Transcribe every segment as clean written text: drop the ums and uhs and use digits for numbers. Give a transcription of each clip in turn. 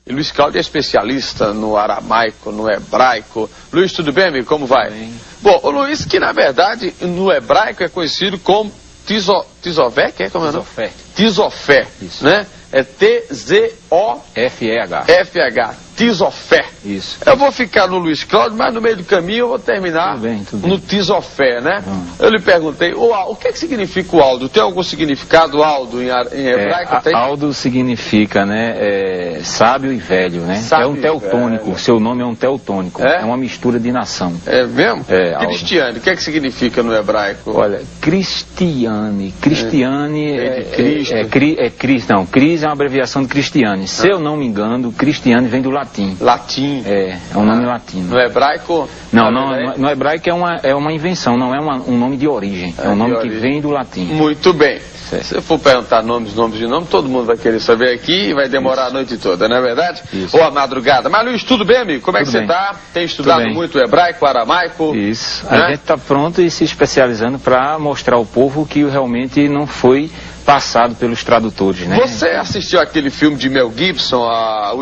E Luiz Cláudio é especialista no aramaico, no hebraico. Luiz, tudo bem, amigo? Como vai? Bem. Bom, o Luiz, que na verdade no hebraico é conhecido como Tizofé, que é como é o nome? Tizofé. Tizofé, Isso. né? É F-E-H. Tizofé. Tizofé. Isso. Eu vou ficar no Luiz Cláudio, mas no meio do caminho eu vou terminar Tudo bem. no Tizofé, né? Eu lhe perguntei, o que é que significa o Aldo? Tem algum significado, Aldo, em hebraico? Tem? Aldo significa, né, sábio e velho, né? Sábio é um teutônico, velho. Seu nome é um teutônico, É? é uma mistura de nação. É mesmo? É, Aldo. Cristiane, o que é que significa no hebraico? Olha, Cristiane É de Cristo. Cristo, não, Cris é uma abreviação de Cristiane. Se eu não me engano, Cristiane vem do latim. Latim. É um nome latino. No hebraico? Não, no hebraico é uma invenção, não é um nome de origem. É um de nome que origem. vem do latim. Muito bem. Certo. Se eu for perguntar nomes de nome, todo mundo vai querer saber aqui e vai demorar a noite toda, não é verdade? Isso. Ou a madrugada. Mas Luiz, tudo bem, amigo? Como é que Tudo você bem. está? Tem estudado bem. muito hebraico, aramaico? Isso. Né? A gente está pronto e se especializando para mostrar ao povo que realmente não foi passado pelos tradutores, né? Você assistiu aquele filme de Mel Gibson, a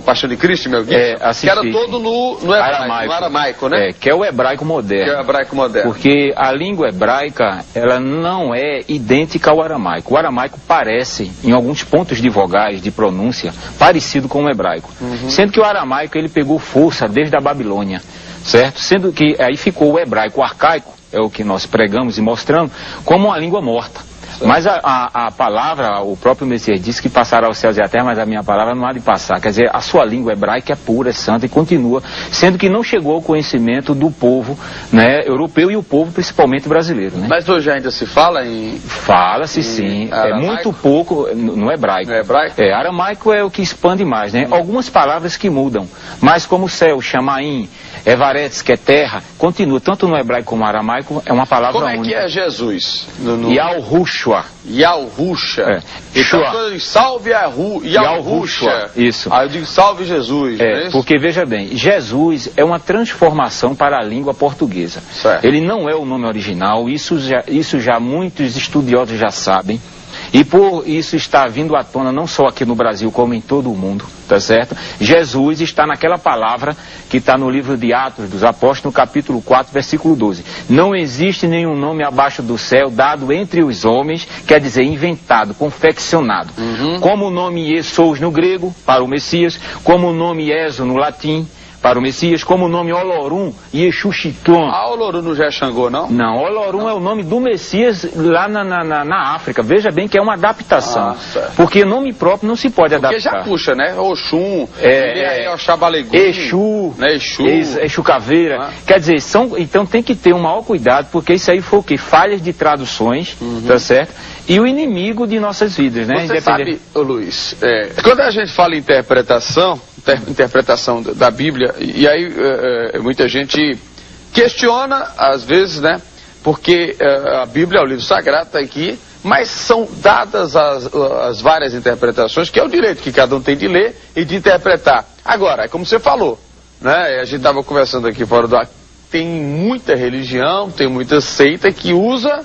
Paixão de Cristo de Mel Gibson? Assisti. Que era todo no aramaico, né? Que é o hebraico moderno. Que é o hebraico moderno. Porque a língua hebraica, ela não é idêntica ao aramaico. O aramaico parece, em alguns pontos de vogais, de pronúncia, parecido com o hebraico. Sendo que o aramaico, ele pegou força desde a Babilônia, certo? Sendo que aí ficou o hebraico arcaico, é o que nós pregamos e mostramos, como uma língua morta. Mas a palavra, o próprio Messias disse que passará os céus e a terra, mas a minha palavra não há de passar. Quer dizer, a sua língua hebraica é pura, é santa e continua, sendo que não chegou ao conhecimento do povo, né, europeu e o povo principalmente brasileiro, né? Mas hoje ainda se fala em... Fala-se sim, é aramaico? muito pouco no hebraico. No hebraico? Aramaico é o que expande mais, né? Algumas palavras que mudam, mas como céu, chamaim, Evaretz, que é terra, continua, tanto no hebraico como no aramaico, é uma palavra única. Como é que é Jesus? Yahushua. Yahushua. Então, eu digo, salve Yahushua. Isso. Aí eu digo, salve Jesus. Não é isso? Porque veja bem, Jesus é uma transformação para a língua portuguesa. Certo. Ele não é o nome original, isso já muitos estudiosos já sabem. E por isso está vindo à tona não só aqui no Brasil, como em todo o mundo, tá certo? Jesus está naquela palavra que está no livro de Atos dos Apóstolos, no capítulo 4, versículo 12. Não existe nenhum nome abaixo do céu dado entre os homens, quer dizer, inventado, confeccionado. Como o nome Jesous no grego, para o Messias, como o nome Ezo no latim, para o Messias, como o nome Olorum e Exuxiton. Olorum não já é Xangô, não? Não, Olorum é o nome do Messias lá na África. Veja bem que é uma adaptação. Porque nome próprio não se pode adaptar. Porque já puxa, né? Oxum, Oxabalegum, Exu, né? Exu Caveira. Quer dizer, então tem que ter um maior cuidado, porque isso aí foi o quê? Falhas de traduções, tá certo? E o inimigo de nossas vidas, né? Você sabe, Luiz, quando a gente fala em interpretação da Bíblia, e aí muita gente questiona, às vezes, né? Porque a Bíblia, o livro sagrado, está aqui, mas são dadas as várias interpretações, que é o direito que cada um tem de ler e de interpretar. Agora, é como você falou, né? A gente estava conversando aqui fora do ar, tem muita religião, tem muita seita que usa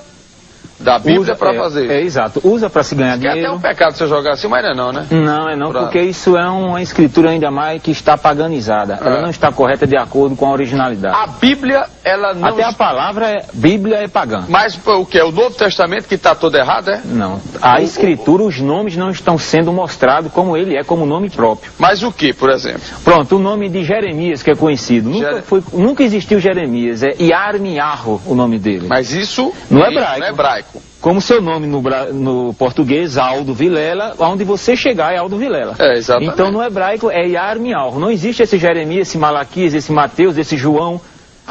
da Bíblia para fazer. Exato, usa para se ganhar dinheiro. É até um pecado você jogar assim, mas não, né? Não, porque isso é uma escritura ainda mais que está paganizada. Ela não está correta de acordo com a originalidade. A Bíblia, ela não... Até a palavra Bíblia é pagã. Mas o que? O Novo Testamento que está todo errado, é? Não. A escritura, os nomes não estão sendo mostrados como ele é, como nome próprio. Mas o que, por exemplo? Pronto, o nome de Jeremias, que é conhecido. Nunca existiu Jeremias, é Yarmiarro o nome dele. Mas isso no hebraico. hebraico. Como seu nome no português, Aldo Vilela, onde você chegar é Aldo Vilela. Exatamente. Então no hebraico é Yarmiarro. Não existe esse Jeremias, esse Malaquias, esse Mateus, esse João.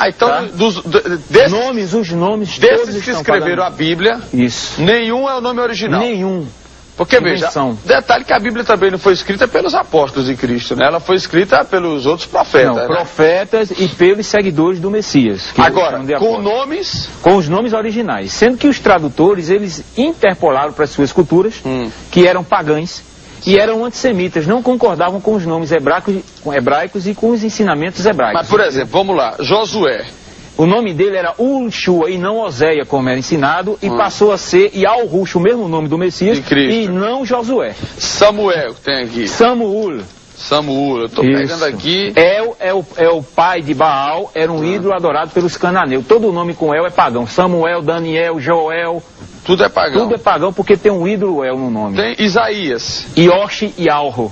Então, tá? Os nomes desses que escreveram a Bíblia, isso. Nenhum é o nome original. Nenhum. Porque, veja, detalhe que a Bíblia também não foi escrita pelos apóstolos de Cristo, né? Ela foi escrita pelos outros profetas. Não, profetas e pelos seguidores do Messias. Agora, com nomes? Com os nomes originais. Sendo que os tradutores, eles interpolaram para as suas culturas, que eram pagãs, e eram antissemitas, não concordavam com os nomes hebraicos e com os ensinamentos hebraicos. Mas, por exemplo, vamos lá, Josué. O nome dele era Ulshua e não Oséia, como era ensinado, e passou a ser Yalrush, o mesmo nome do Messias, e não Josué. Samuel, tem aqui. Samuel, eu estou pegando aqui. É o pai de Baal, era um ídolo adorado pelos cananeus. Todo nome com El é pagão. Samuel, Daniel, Joel. Tudo é pagão. Tudo é pagão porque tem um ídolo El no nome. Tem Isaías. Yoshi e Alro.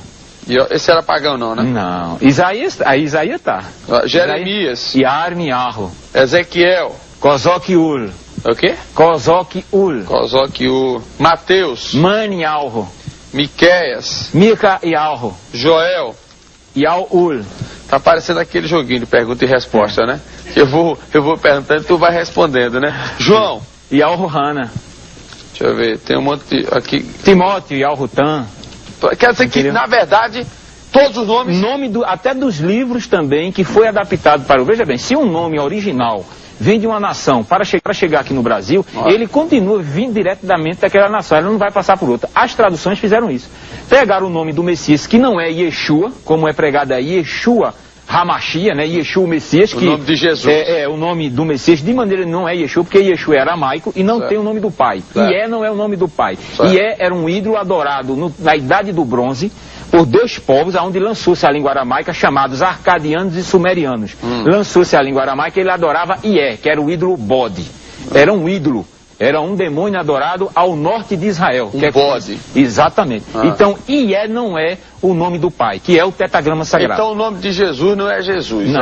Esse era pagão não, né? Não. Isaías tá. Jeremias. Yarmi e Arro. Ezequiel. Kozok-ul. O quê? Kozok-ul. Kozok-ul. Mateus. Mani e Alro. Miqueias. Mica e Alro. Joel. Yaul. Tá parecendo aquele joguinho de pergunta e resposta, né? Eu vou perguntando e tu vai respondendo, né? João. Yaul Hana. Deixa eu ver, tem um monte aqui. Timóteo, Yaul Tan. Quer dizer que, na verdade, todos os nomes... Até dos livros também, que foi adaptado para o... Veja bem, se um nome original vem de uma nação para chegar aqui no Brasil, ele continua vindo diretamente daquela nação, ele não vai passar por outra. As traduções fizeram isso. Pegaram o nome do Messias, que não é Yeshua, como é pregado aí, Yeshua Hamashia, né? Yeshua, o Messias, que... O nome de Jesus. É o nome do Messias, de maneira não é Yeshua, porque Yeshua é aramaico e não tem o nome do pai. Ié não é o nome do pai. Ié era um ídolo adorado na Idade do Bronze por dois povos, onde lançou-se a língua aramaica, chamados arcadianos e sumerianos. Lançou-se a língua aramaica e ele adorava Ié, que era o ídolo bode. Era um ídolo. Era um demônio adorado ao norte de Israel. Bode. Exatamente. Então, Ié não é o nome do pai, que é o tetragrama sagrado. Então o nome de Jesus não é Jesus, não,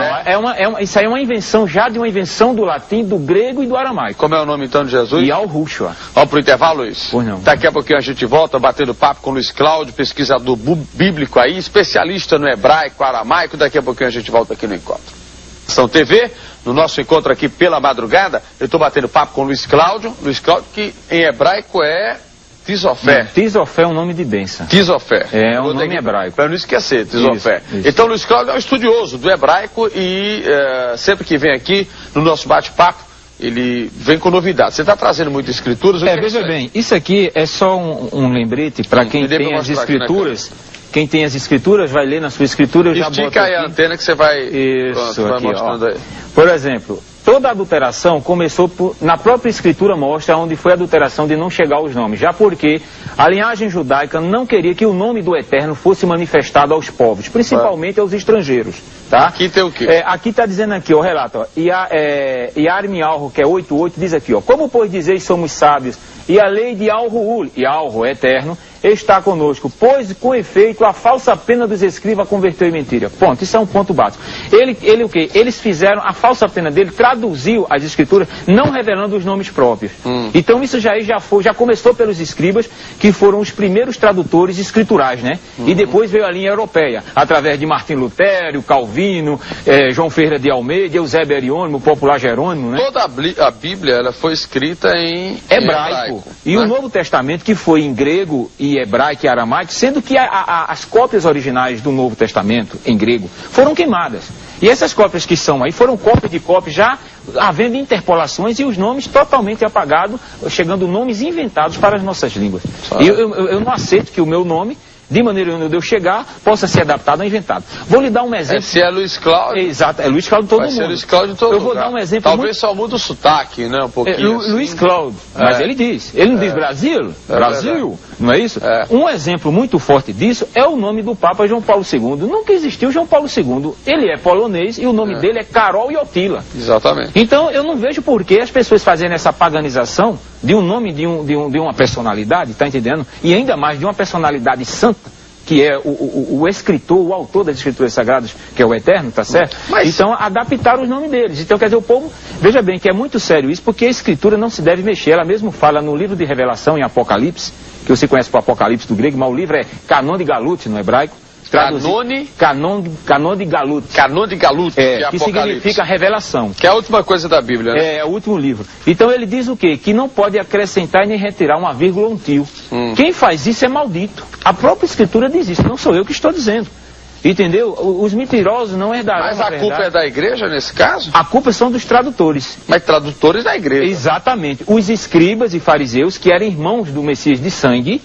isso aí é uma invenção, já de uma invenção do latim, do grego e do aramaico. Como é o nome então de Jesus? Yalrushua. Vamos pro intervalo, Luiz? Pois não. Daqui a pouquinho a gente volta batendo papo com o Luiz Cláudio, pesquisador bíblico aí, especialista no hebraico, aramaico. Daqui a pouquinho a gente volta aqui no Encontro. São TV, no nosso encontro aqui pela madrugada, eu estou batendo papo com o Luiz Cláudio, que em hebraico é Tisofé. Tisofé é um nome de bênção. Tisofé. É um nome hebraico. Para não esquecer, Tisofé. Isso. Então Luiz Cláudio é um estudioso do hebraico e sempre que vem aqui no nosso bate-papo, ele vem com novidades. Você está trazendo muitas escrituras? Veja bem, isso aqui é só um lembrete para quem tem as escrituras. Quem tem as escrituras vai ler na sua escritura. Estica aí a antena que você vai, vai mostrando aí. Por exemplo, toda adulteração começou na própria escritura, mostra onde foi a adulteração de não chegar aos nomes. Já porque a linhagem judaica não queria que o nome do Eterno fosse manifestado aos povos, principalmente aos estrangeiros. Tá? Aqui tem o quê? Aqui está dizendo aqui, o relato, Yarmi Alro, que é 8:8, diz aqui, como pois dizeis somos sábios, e a lei de Alruul, e Alro é eterno, está conosco, pois com efeito a falsa pena dos escribas converteu em mentira. Ponto, isso é um ponto básico. Ele o quê? Eles fizeram, a falsa pena dele traduziu as escrituras, não revelando os nomes próprios. Então isso já começou pelos escribas, que foram os primeiros tradutores escriturais, né? E depois veio a linha europeia, através de Martim Lutero, Calvino, João Ferreira de Almeida, Eusébio Ariônimo, o popular Jerônimo, né? Toda a Bíblia, ela foi escrita em hebraico. E o Novo Testamento, que foi em grego e hebraico e aramaico, sendo que as cópias originais do Novo Testamento, em grego, foram queimadas. E essas cópias que são aí, foram cópias de cópias, já havendo interpolações e os nomes totalmente apagados, chegando nomes inventados para as nossas línguas. E eu não aceito que o meu nome, de maneira onde eu chegar, possa ser adaptado ou inventado. Vou lhe dar um exemplo. Se é Luiz Cláudio. Exato, é Luiz Cláudio todo mundo. Vai ser Luiz Cláudio todo Eu vou dar um exemplo. Talvez só muda o sotaque, né? Um pouquinho. Luiz Cláudio. Mas ele diz. Ele não diz Brasil? Brasil, não é isso? Um exemplo muito forte disso é o nome do Papa João Paulo II. Nunca existiu João Paulo II. Ele é polonês e o nome dele é Karol Wojtyła. Exatamente. Então eu não vejo por que as pessoas fazerem essa paganização de um nome de uma personalidade, tá entendendo? E ainda mais de uma personalidade santa, que é o escritor, o autor das escrituras sagradas, que é o Eterno, tá certo? Então, adaptaram os nomes deles. Então, quer dizer, o povo, veja bem, que é muito sério isso, porque a escritura não se deve mexer. Ela mesmo fala no livro de Revelação, em Apocalipse, que você conhece por Apocalipse do grego, mas o livro é Canon de Galut, no hebraico. Canon de Galut. Canon de Galut, que significa revelação. Que é a última coisa da Bíblia, né? É o último livro. Então ele diz o quê? Que não pode acrescentar nem retirar uma vírgula ou um tio. Quem faz isso é maldito. A própria escritura diz isso, não sou eu que estou dizendo. Entendeu? Os mentirosos não herdarão. Mas a culpa é da igreja nesse caso? A culpa são dos tradutores. Mas tradutores da igreja. Exatamente. Os escribas e fariseus, que eram irmãos do Messias de sangue,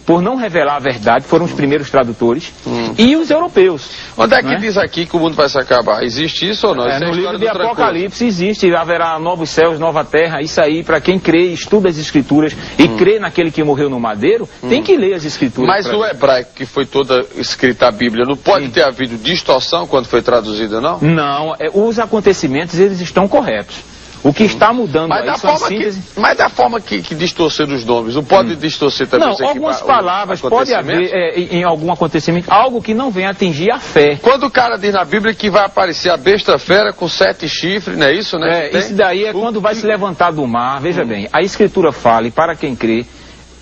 por não revelar a verdade, foram os primeiros tradutores, e os europeus. Onde é que diz aqui que o mundo vai se acabar? Existe isso ou não? Isso no livro de Apocalipse existe, haverá novos céus, nova terra, isso aí, para quem crê, estuda as escrituras e crê naquele que morreu no madeiro, tem que ler as escrituras. Mas o hebraico, que foi toda escrita a Bíblia, não pode ter havido distorção quando foi traduzida, não? Não, os acontecimentos, eles estão corretos. O que está mudando aí são as síntese... Mas da forma que distorcer os nomes, não pode distorcer também? Não, algumas palavras pode haver em algum acontecimento, algo que não venha atingir a fé. Quando o cara diz na Bíblia que vai aparecer a besta fera com 7 chifres, não é isso, né? Isso daí é quando vai se levantar do mar, veja bem, a Escritura fala, e para quem crê,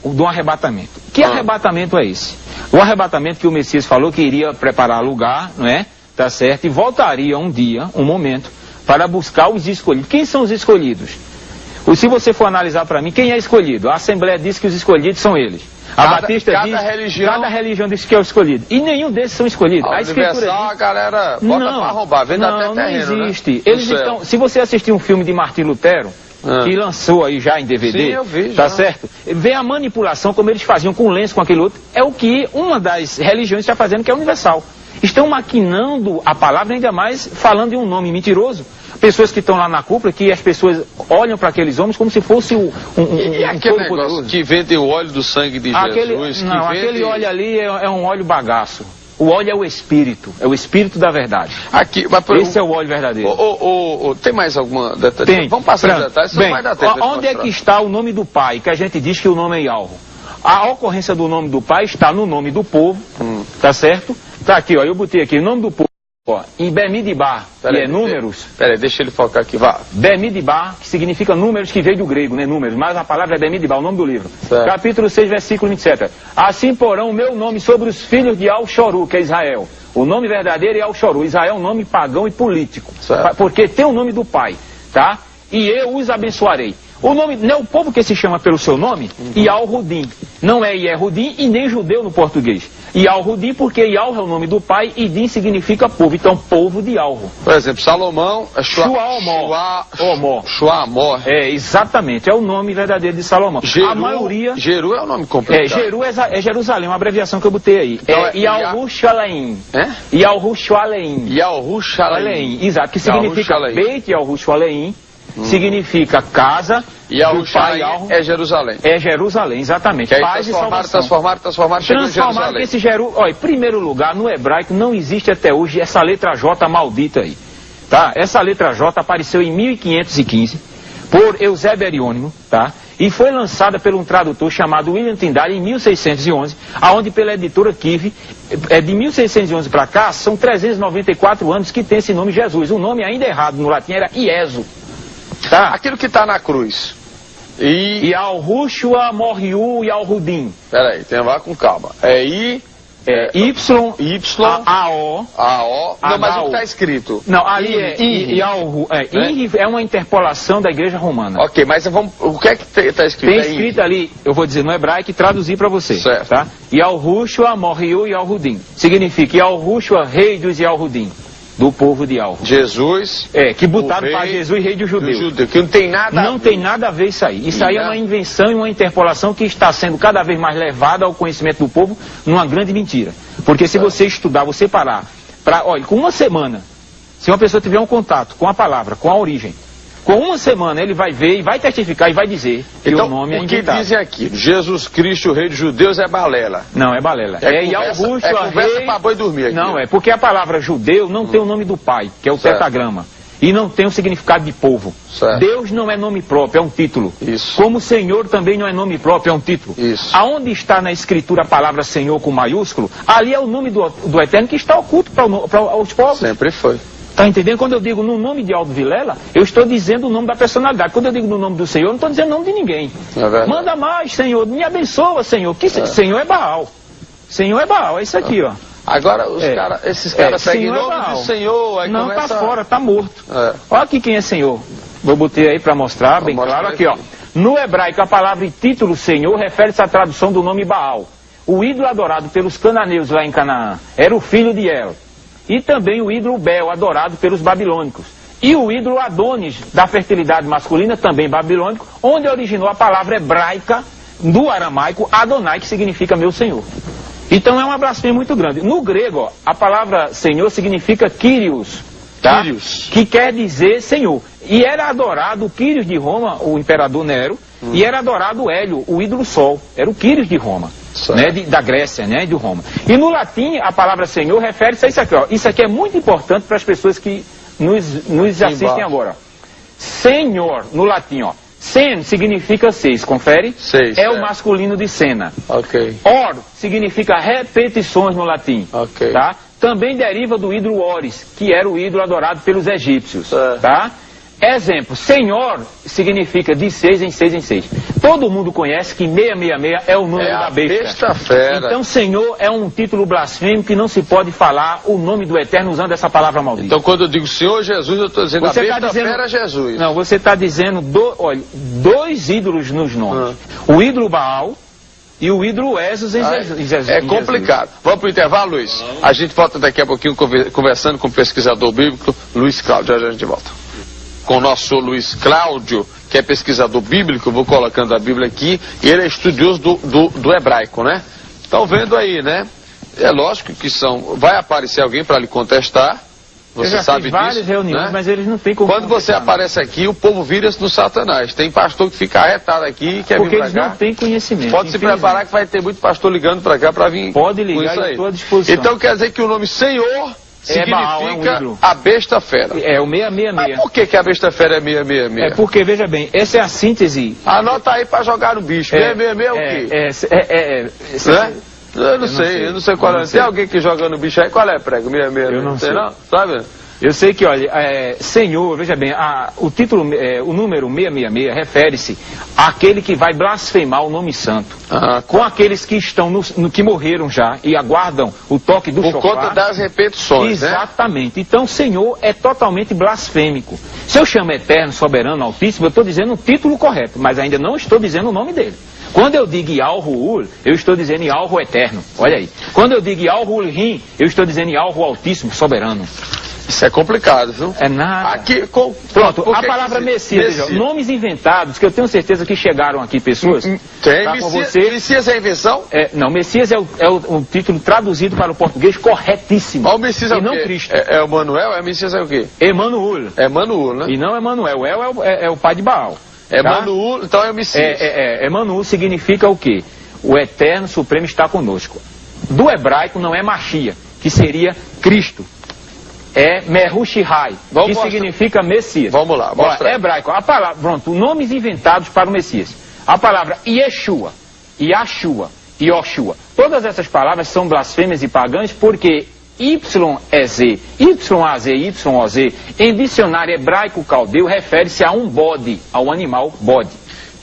do arrebatamento. Que arrebatamento é esse? O arrebatamento que o Messias falou que iria preparar lugar, não é? Tá certo? E voltaria um dia, um momento, para buscar os escolhidos. Quem são os escolhidos? Se você for analisar para mim, quem é escolhido? A Assembleia diz que os escolhidos são eles. A Batista diz que cada religião diz que é o escolhido. E nenhum desses são escolhidos. A Escritura diz... a galera bota para arrombar, vende até terreno, não existe. Né? Eles estão... Se você assistir um filme de Martim Lutero, que lançou aí já em DVD, sim, eu vi, tá certo? Vê a manipulação, como eles faziam com o lenço, com aquele outro, é o que uma das religiões está fazendo, que é universal. Estão maquinando a palavra, ainda mais falando de um nome mentiroso. Pessoas que estão lá na cúpula, que as pessoas olham para aqueles homens como se fosse e aquele negócio poderoso. Que vendem o óleo do sangue de Jesus? Não, aquele óleo ali é um óleo bagaço. O óleo é o Espírito da verdade. Aqui, esse é o óleo verdadeiro. Tem mais alguma detalhe? Tem. Vamos passar os detalhes, bem, vai dar tempo. Onde é que está o nome do Pai, que a gente diz que o nome é Yahweh? A ocorrência do nome do Pai está no nome do povo, tá certo? Tá aqui, ó, eu botei aqui, o nome do povo, ó, em Bemidbar, que é números. Peraí, deixa ele focar aqui, vá. Bemidbar, que significa números, que veio do grego, né, números, mas a palavra é Bemidbar, o nome do livro. Certo. Capítulo 6, versículo 27. Assim porão o meu nome sobre os filhos de Al-Shoru, que é Israel. O nome verdadeiro é Al-Shoru. Israel é um nome pagão e político, porque tem o nome do Pai, tá? E eu os abençoarei. O nome, não é o povo que se chama pelo seu nome? Yal-Rudim. Não é Yehudim e nem judeu no português. Yal-Rudim porque Yal é o nome do pai e Din significa povo. Então, povo de Yalro. Por exemplo, Salomão é Shuamor. É, exatamente. É o nome verdadeiro de Salomão. A maioria... Jeru é o nome completo. Jeru é Jerusalém, uma abreviação que eu botei aí. Então, Yalru-Shaleim. Yalru-Shaleim. Yalru-Shaleim. Exato, que significa Beit Yalru-Shaleim. Significa casa. E o pai é Jerusalém. É Jerusalém, exatamente. Que aí transformaram, chegou em Jerusalém. Esse olha, em primeiro lugar, no hebraico não existe até hoje essa letra J maldita aí. Tá? Essa letra J apareceu em 1515 por Eusébio Eriônimo, tá? E foi lançada por um tradutor chamado William Tyndale em 1611, aonde pela editora Kive, de 1611 para cá, são 394 anos que tem esse nome Jesus. O nome ainda errado no latim era Ieso. Tá. Aquilo que está na cruz. E Al-Rushua, Morriu e Al-Rudim. Peraí, tem lá com calma. Y, A-O. Não, mas o que está escrito? Não, ali é uma interpolação da Igreja Romana. Ok, mas o que é que está escrito? Tem escrito ali, eu vou dizer no hebraico e traduzir para você. Certo. Tá? Yal-Rushua, Morriu e Al-Rudim. Significa Yal-Rushua, rei dos Yal-Rudim. Do povo de Alvo. Jesus. Que botaram para Jesus, rei dos judeus. Que não tem nada a ver. Tem nada a ver isso aí. Isso aí é uma invenção e uma interpolação que está sendo cada vez mais levada ao conhecimento do povo numa grande mentira. Porque se você estudar, você parar, olha, com uma semana, se uma pessoa tiver um contato com a palavra, com a origem, com uma semana ele vai ver e vai testificar e vai dizer que o nome é inventado. O que dizem aqui? Jesus Cristo, rei dos judeus, é balela. Não, é balela. Conversa para boi dormir aqui. Não, porque a palavra judeu não tem o nome do pai, que é o tetagrama. E não tem o significado de povo. Certo. Deus não é nome próprio, é um título. Isso. Como Senhor também não é nome próprio, é um título. Isso. Aonde está na escritura a palavra Senhor com maiúsculo, ali é o nome do Eterno que está oculto para os povos. Sempre foi. Tá entendendo? Quando eu digo no nome de Aldo Vilela, eu estou dizendo o nome da personalidade. Quando eu digo no nome do Senhor, eu não estou dizendo o nome de ninguém. Manda mais, Senhor. Me abençoa, Senhor. Senhor é Baal. Senhor é Baal. É isso aqui, ó. Agora, esses caras seguem o nome do Senhor. Aí não, tá fora, tá morto. Olha aqui quem é Senhor. Vou botar aí para mostrar, bem claro. Aqui, ó. No hebraico, a palavra e título Senhor refere-se à tradução do nome Baal. O ídolo adorado pelos cananeus lá em Canaã era o filho de El. E também o ídolo Bel, adorado pelos babilônicos. E o ídolo Adonis, da fertilidade masculina, também babilônico, onde originou a palavra hebraica no aramaico, Adonai, que significa meu Senhor. Então é uma blasfêmia muito grande. No grego, ó, a palavra Senhor significa Kyrios, tá? Kyrios, que quer dizer Senhor. E era adorado o Kyrios de Roma, o imperador Nero, e era adorado o Hélio, o ídolo Sol. Era o Kyrios de Roma, né, da Grécia, né, de Roma. E no latim, a palavra Senhor refere-se a isso aqui. Ó. Isso aqui é muito importante para as pessoas que nos assistem agora. Senhor, no latim, ó. Sen significa 6, confere? 6. É o masculino de cena. Ok. Or significa repetições no latim. Ok. Tá? Também deriva do ídolo Oris, que era o ídolo adorado pelos egípcios. Tá? Exemplo, Senhor significa de 6 em 6 em 6. Todo mundo conhece que 666 é o número da besta. Fera. Então Senhor é um título blasfêmico que não se pode falar o nome do Eterno usando essa palavra maldita. Então quando eu digo Senhor Jesus, eu estou dizendo você a besta fera é Jesus. Não, você está dizendo olha, 2 ídolos nos nomes. O ídolo Baal e o ídolo Esos em Jesus. É complicado. Vamos para o intervalo, Luiz? A gente volta daqui a pouquinho conversando com o pesquisador bíblico Luiz Cláudio. Já a gente volta. Com o nosso Luiz Cláudio, que é pesquisador bíblico, vou colocando a Bíblia aqui, e ele é estudioso do hebraico, né? Estão vendo aí, né? É lógico que vai aparecer alguém para lhe contestar, você sabe disso. Várias reuniões, né? Mas eles não têm como. Quando você aparece aqui, o povo vira-se no Satanás. Tem pastor que fica arretado aqui e quer vir para cá. Porque eles não têm conhecimento. Pode se preparar que vai ter muito pastor ligando para cá para vir. Pode ligar, eu estou à disposição. Então quer dizer que o nome Senhor significa Baal, a besta fera. É o 666. Mas por que a besta fera é 666? É porque, veja bem, essa é a síntese. Anota aí pra jogar no bicho. 666 é o quê? Eu não sei qual é. Tem alguém que joga no bicho aí? Qual é, prego? 666? Eu não sei. Não? Sabe? Eu sei que, olha, Senhor, veja bem, o título, o número 666 refere-se àquele que vai blasfemar o nome santo. Com aqueles que estão que morreram já e aguardam o toque do chofar. Por conta das repetições, exatamente. Né? Então, Senhor é totalmente blasfêmico. Se eu chamo Eterno, Soberano, Altíssimo, eu estou dizendo o título correto, mas ainda não estou dizendo o nome dele. Quando eu digo Yahru'ul, eu estou dizendo Yahru Eterno. Olha aí. Quando eu digo Yahru'l-Rim, eu estou dizendo Yahru Altíssimo, Soberano. Isso é complicado, viu? É nada. Aqui, pronto, a palavra Messias, veja, nomes inventados, que eu tenho certeza que chegaram aqui pessoas. Tem, tá com você. Messias é invenção? Não, Messias é o título traduzido para o português corretíssimo. Mas o Messias e não Cristo. É o Manuel? Messias é o quê? Emanuel. Emanuel, né? E não Emanuel. El é o pai de Baal. Emanuel, então é o Messias. Emanuel significa o quê? O Eterno Supremo está conosco. Do hebraico não é Machia, que seria Cristo. É Mehushihai, que significa Messias. Vamos lá, mostra. Hebraico, a palavra, pronto, nomes inventados para o Messias. A palavra Yeshua, Yahshua, Yoshua. Todas essas palavras são blasfêmias e pagãs porque YEZ, YAZ, YOZ, em dicionário hebraico caldeu, refere-se a um bode, ao animal bode.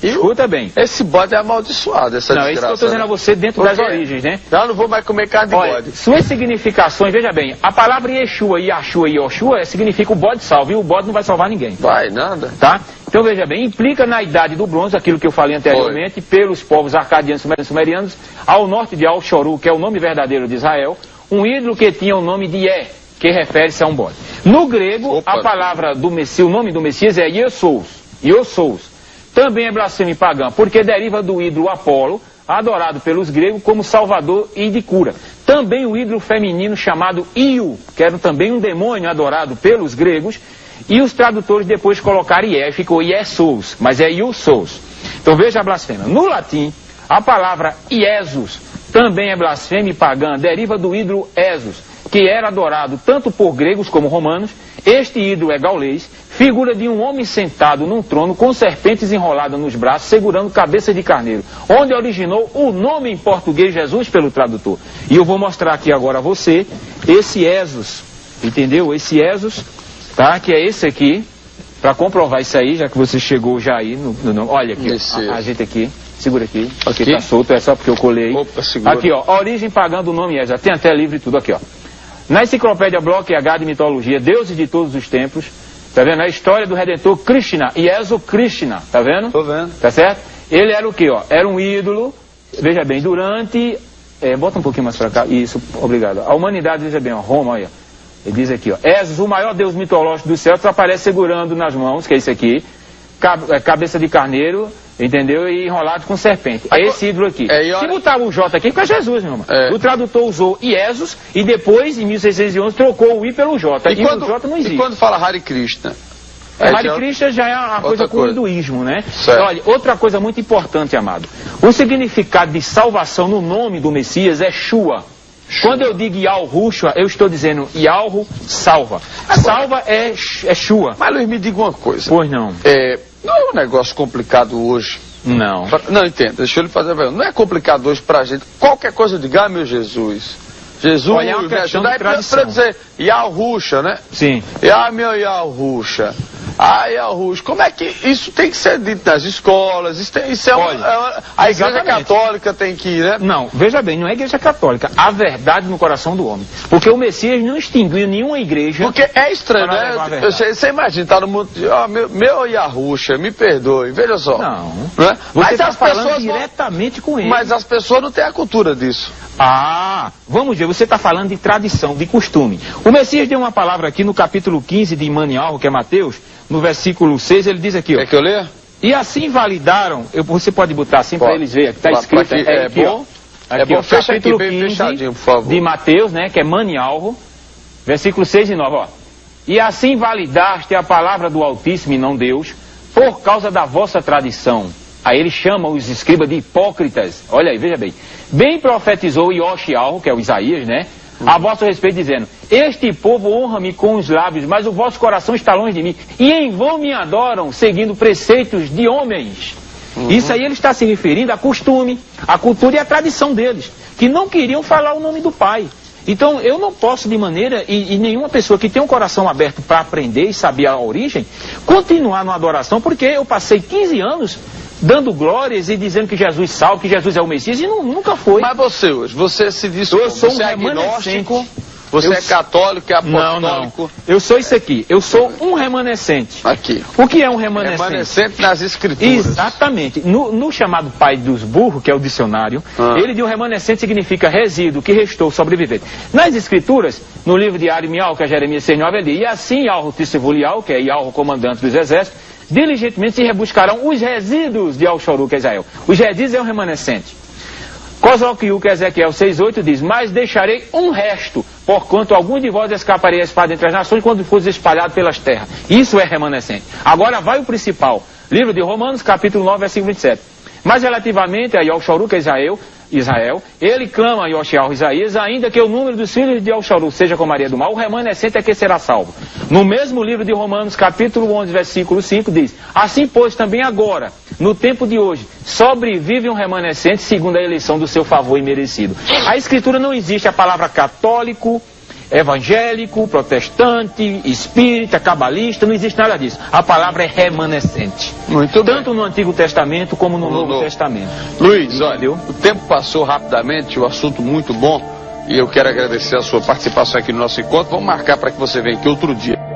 Escuta bem. Esse bode é amaldiçoado, essa desgraça. Não, isso que eu estou dizendo a você dentro das origens, né? Não vou mais comer carne de bode. Suas significações, veja bem, a palavra Yeshua, Yahshua e Yoshua significa o bode salva, e o bode não vai salvar ninguém. Vai, nada. Tá? Então veja bem, implica na idade do bronze, aquilo que eu falei anteriormente, pelos povos arcadianos e sumerianos, ao norte de Al-Shoru, que é o nome verdadeiro de Israel, um ídolo que tinha o nome de Yeh, que refere-se a um bode. No grego, a palavra do Messias, o nome do Messias é Iosous. Também é blasfêmia pagã, porque deriva do ídolo Apolo, adorado pelos gregos como salvador e de cura. Também o ídolo feminino chamado Iu, que era também um demônio adorado pelos gregos, e os tradutores depois colocaram Ié, ficou Iesous, mas é Iosous. Então veja a blasfêmia. No latim, a palavra Iesus também é blasfêmia pagã, deriva do ídolo Esos, que era adorado tanto por gregos como romanos. Este ídolo é gaulês, figura de um homem sentado num trono com serpentes enroladas nos braços, segurando cabeça de carneiro, onde originou o nome em português Jesus pelo tradutor. E eu vou mostrar aqui agora a você esse Esos, entendeu? Esse Esos, tá? Que é esse aqui, para comprovar isso aí, já que você chegou já aí, olha aqui, ajeita aqui. Segura aqui, aqui tá solto, é só porque eu colei. Opa, aqui, ó, a origem pagã do nome é, já tem até livro e tudo aqui, ó. Na enciclopédia Bloch H de mitologia, deuses de todos os tempos, tá vendo? A história do Redentor Krishna, Iesu Krishna, tá vendo? Tô vendo. Tá certo? Ele era o quê, ó? Era um ídolo, veja bem, durante, bota um pouquinho mais pra cá, isso, obrigado. A humanidade, veja bem, ó, Roma, olha, ele diz aqui, ó, Esos, o maior deus mitológico do céu, aparece segurando nas mãos, que é isso aqui, cabeça de carneiro, entendeu? E enrolado com serpente. É esse ídolo aqui. Se botar o J aqui, fica Jesus, meu irmão. O tradutor usou Iesus e depois, em 1611, trocou o I pelo J. E o J não existe. E quando fala Hare Krishna? Hare Krishna já é uma coisa com o hinduísmo, né? Certo. Olha, outra coisa muito importante, amado. O significado de salvação no nome do Messias é Shua. Quando eu digo Yahushua, eu estou dizendo Yahu salva. Salva é Shua. Mas Luiz, me diga uma coisa. Pois não. Não é um negócio complicado hoje? Não. Não, entenda. Deixa eu lhe fazer a pergunta. Não é complicado hoje pra gente. Qualquer coisa de meu Jesus. Jesus, olha, é uma questão de tradição. Pra dizer Yahushua, né? Sim. Meu Yahushua. Yahushua. Como é que isso tem que ser dito nas escolas? Isso é a Igreja Católica tem que ir, né? Não, veja bem, não é a Igreja Católica. A verdade no coração do homem. Porque o Messias não extinguiu nenhuma igreja. Porque é estranho, né? Você imagina, tá no mundo. Meu Yahushua, me perdoe. Veja só. Não. Né? Você está falando diretamente com ele. Mas as pessoas não têm a cultura disso. Vamos ver, você está falando de tradição, de costume. O Messias deu uma palavra aqui no capítulo 15 de Manialro, que é Mateus, no versículo 6, ele diz aqui, ó. Quer que eu leia? E assim validaram, você pode botar assim para eles verem, está escrito aqui, aqui, bom. Aqui, é bom, fecha capítulo aqui, bem 15 fechadinho, por favor. De Mateus, né, que é Manialro, versículo 6 e 9, ó. E assim validaste a palavra do Altíssimo e não Deus, por causa da vossa tradição. Aí ele chama os escribas de hipócritas. Olha aí, veja bem. Bem profetizou Yoshiao, que é o Isaías, né? A vosso respeito, dizendo: este povo honra-me com os lábios, mas o vosso coração está longe de mim. E em vão me adoram, seguindo preceitos de homens. Isso aí ele está se referindo a costume, a cultura e a tradição deles, que não queriam falar o nome do Pai. Então eu não posso de maneira, e nenhuma pessoa que tem um coração aberto para aprender e saber a origem, continuar numa adoração, porque eu passei 15 anos dando glórias e dizendo que Jesus salva, que Jesus é o Messias, e nunca foi. Mas você hoje, você se diz eu sou você um é agnóstico, você é católico, é apostólico? Não. Eu sou isso aqui, eu sou um remanescente. Aqui. O que é um remanescente? Remanescente nas escrituras. Exatamente. No chamado Pai dos Burros, que é o dicionário, ele diz: um remanescente significa resíduo, que restou, sobrevivente. Nas escrituras, no livro de Arimial, que é Jeremias 6,9, ele diz: e assim Yahweh Tissevulial, que é Yahweh comandante dos exércitos, diligentemente se rebuscarão os resíduos de Al-Shoru, que é Israel. Os resíduos é um remanescente. Cosoquiu, que é Ezequiel 6,8, diz: mas deixarei um resto, porquanto alguns de vós escaparei a espada entre as nações quando fosse espalhado pelas terras. Isso é remanescente. Agora vai o principal. Livro de Romanos, capítulo 9, versículo 27. Mas relativamente a Al-Shoru, que é Israel, ele clama a Yoshiao Isaías, ainda que o número dos filhos de Al-Shoru seja como a areia do mar, o remanescente é que será salvo. No mesmo livro de Romanos, capítulo 11, versículo 5, diz: assim, pois, também agora, no tempo de hoje, sobrevive um remanescente segundo a eleição do seu favor imerecido. A escritura não existe a palavra católico, evangélico, protestante, espírita, cabalista, não existe nada disso. A palavra é remanescente. Muito bem. Tanto no Antigo Testamento como no Novo Testamento. Luiz, olha, o tempo passou rapidamente, o assunto muito bom, e eu quero agradecer a sua participação aqui no nosso encontro. Vamos marcar para que você venha aqui outro dia.